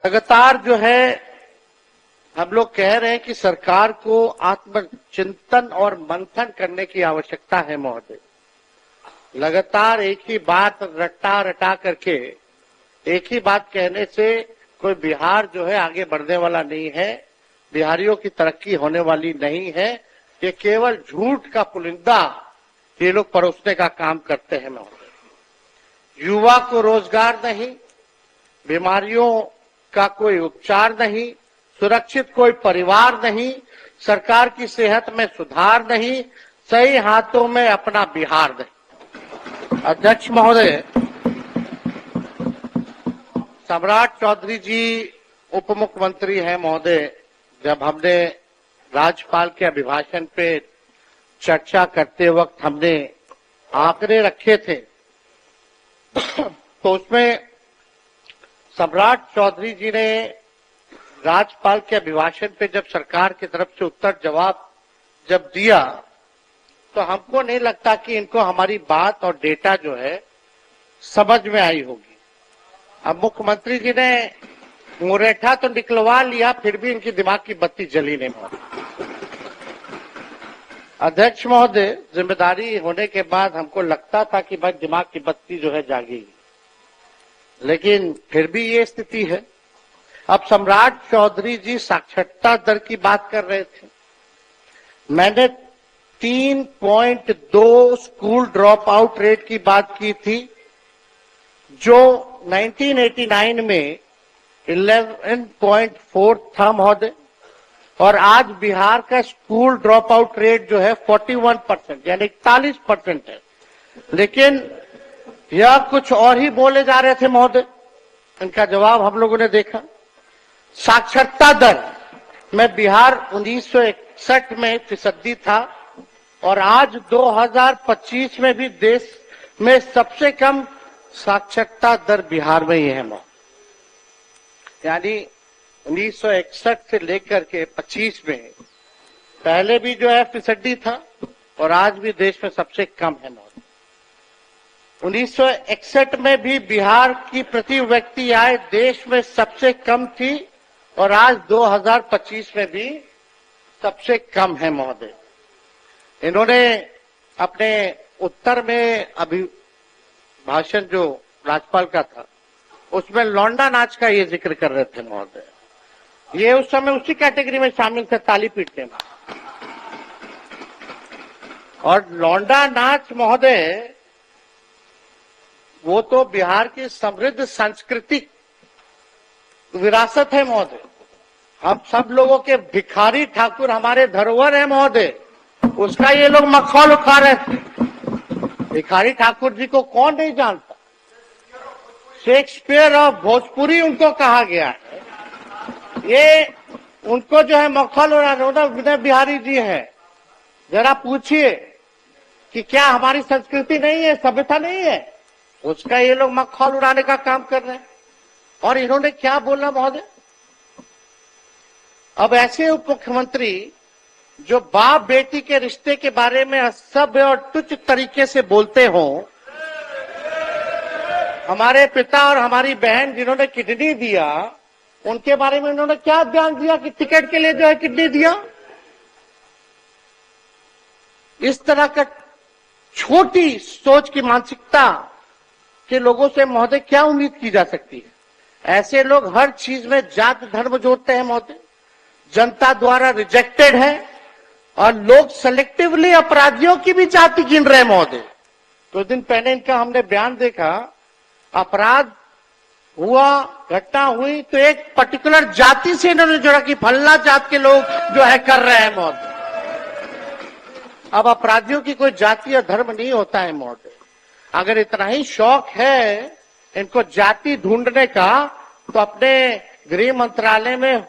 लगातार जो है हम लोग कह रहे हैं कि सरकार को आत्मचिंतन और मंथन करने की आवश्यकता है महोदय। लगातार एक ही बात रटा रटा करके एक ही बात कहने से कोई बिहार जो है आगे बढ़ने वाला नहीं है, बिहारियों की तरक्की होने वाली नहीं है। ये केवल झूठ का पुलिंदा ये लोग परोसने का काम करते हैं महोदय। युवा को रोजगार नहीं, बीमारियों का कोई उपचार नहीं, सुरक्षित कोई परिवार नहीं, सरकार की सेहत में सुधार नहीं, सही हाथों में अपना बिहार नहीं। अध्यक्ष महोदय, सम्राट चौधरी जी उप मुख्यमंत्री हैं महोदय। जब हमने राज्यपाल के अभिभाषण पे चर्चा करते वक्त हमने आंकड़े रखे थे तो उसमें सम्राट चौधरी जी ने राज्यपाल के अभिभाषण पे जब सरकार की तरफ से उत्तर जवाब जब दिया तो हमको नहीं लगता कि इनको हमारी बात और डेटा जो है समझ में आई होगी। अब मुख्यमंत्री जी ने मुरेठा तो निकलवा लिया, फिर भी इनकी दिमाग की बत्ती जली नहीं महोदय। अध्यक्ष महोदय, जिम्मेदारी होने के बाद हमको लगता था कि भाई दिमाग की बत्ती जो है जागेगी, लेकिन फिर भी ये स्थिति है। अब सम्राट चौधरी जी साक्षरता दर की बात कर रहे थे। मैंने 3.2 स्कूल ड्रॉप आउट रेट की बात की थी, जो 1989 में 11.4 था महोदय, और आज बिहार का स्कूल ड्रॉप आउट रेट जो है 41% यानी 41% है। लेकिन यह कुछ और ही बोले जा रहे थे महोदय। इनका जवाब हम लोगों ने देखा। साक्षरता दर में बिहार 1961 में फीसदी था और आज 2025 में भी देश में सबसे कम साक्षरता दर बिहार में ही है महोदय। यानी 1961 से लेकर के 25 में पहले भी जो है फीसदी था और आज भी देश में सबसे कम है महोदय। 1961 में भी बिहार की प्रति व्यक्ति आय देश में सबसे कम थी और आज 2025 में भी सबसे कम है महोदय। इन्होंने अपने उत्तर में अभिभाषण जो राज्यपाल का था उसमें लौंडा नाच का ये जिक्र कर रहे थे महोदय। ये उस समय उसी कैटेगरी में शामिल थे, ताली पीटने में। और लौंडा नाच महोदय वो तो बिहार की समृद्ध सांस्कृतिक विरासत है महोदय। हम सब लोगों के भिखारी ठाकुर हमारे धरोहर है महोदय, उसका ये लोग मखौल उठा रहे थे। भिखारी ठाकुर जी को कौन नहीं जानता? शेक्सपियर और भोजपुरी उनको कहा गया है। ये उनको जो है मखौल उड़ाना विनय बिहारी जी है। जरा पूछिए कि क्या हमारी संस्कृति नहीं है, सभ्यता नहीं है? उसका ये लोग मखौल उड़ाने का काम कर रहे हैं। और इन्होंने क्या बोला महोदय? अब ऐसे उप मुख्यमंत्री जो बाप बेटी के रिश्ते के बारे में असभ्य और तुच्छ तरीके से बोलते हो, हमारे पिता और हमारी बहन जिन्होंने किडनी दिया उनके बारे में उन्होंने क्या बयान दिया कि टिकट के लिए जो है किडनी दिया। इस तरह का छोटी सोच की मानसिकता के लोगों से महोदय क्या उम्मीद की जा सकती है? ऐसे लोग हर चीज में जात धर्म जोड़ते हैं महोदय, जनता द्वारा रिजेक्टेड है और लोग सेलेक्टिवली अपराधियों की भी जाति गिन रहे हैं महोदय। कुछ दिन पहले इनका हमने बयान देखा, अपराध हुआ, घटना हुई तो एक पर्टिकुलर जाति से इन्होंने जोड़ा कि फल्ला जात के लोग जो है कर रहे हैं महोदय। अब अपराधियों की कोई जाति या धर्म नहीं होता है महोदय। अगर इतना ही शौक है इनको जाति ढूंढने का तो अपने गृह मंत्रालय में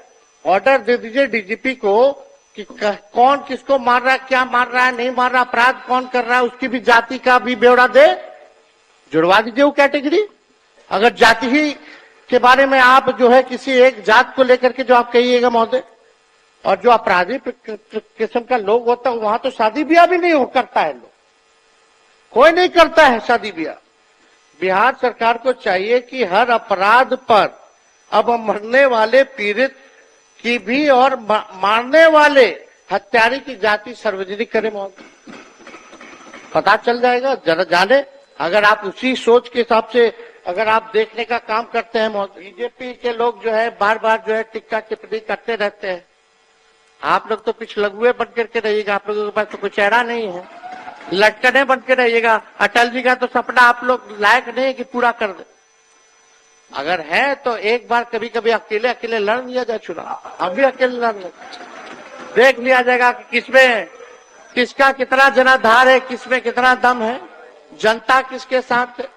ऑर्डर दे दीजिए डीजीपी को कि कौन किसको मार रहा है, क्या मार रहा है, नहीं मार रहा, अपराध कौन कर रहा है, उसकी भी जाति का भी ब्यौरा दे, जुड़वा दीजिए वो कैटेगरी। अगर जाति ही के बारे में आप जो है किसी एक जात को लेकर के जो आप कहिएगा महोदय, और जो अपराधी किस्म का लोग होता है वहां तो शादी ब्याह भी नहीं हो करता है, लोग कोई नहीं करता है शादी ब्याह। बिहार सरकार को चाहिए कि हर अपराध पर अब मरने वाले पीड़ित की भी और मारने वाले हत्यारे की जाति सार्वजनिक करें महोदय, पता चल जाएगा। जरा जाने, अगर आप उसी सोच के हिसाब से अगर आप देखने का काम करते हैं महोदय। बीजेपी के लोग जो है बार बार जो है टिक्का टिप्पणी करते रहते हैं। आप लोग तो पिछलगुए बन करके रहिएगा, आप लोगों के पास तो कोई चेहरा नहीं है, लटकने बन के रहिएगा। अटल जी का तो सपना आप लोग लायक नहीं है कि पूरा कर दे। अगर है तो एक बार कभी कभी अकेले अकेले लड़ लिया जाए चुनाव, हम भी अकेले लड़ ले, देख लिया जाएगा कि किसमें किसका कितना जनाधार है, किसमें कितना दम है, जनता किसके साथ है।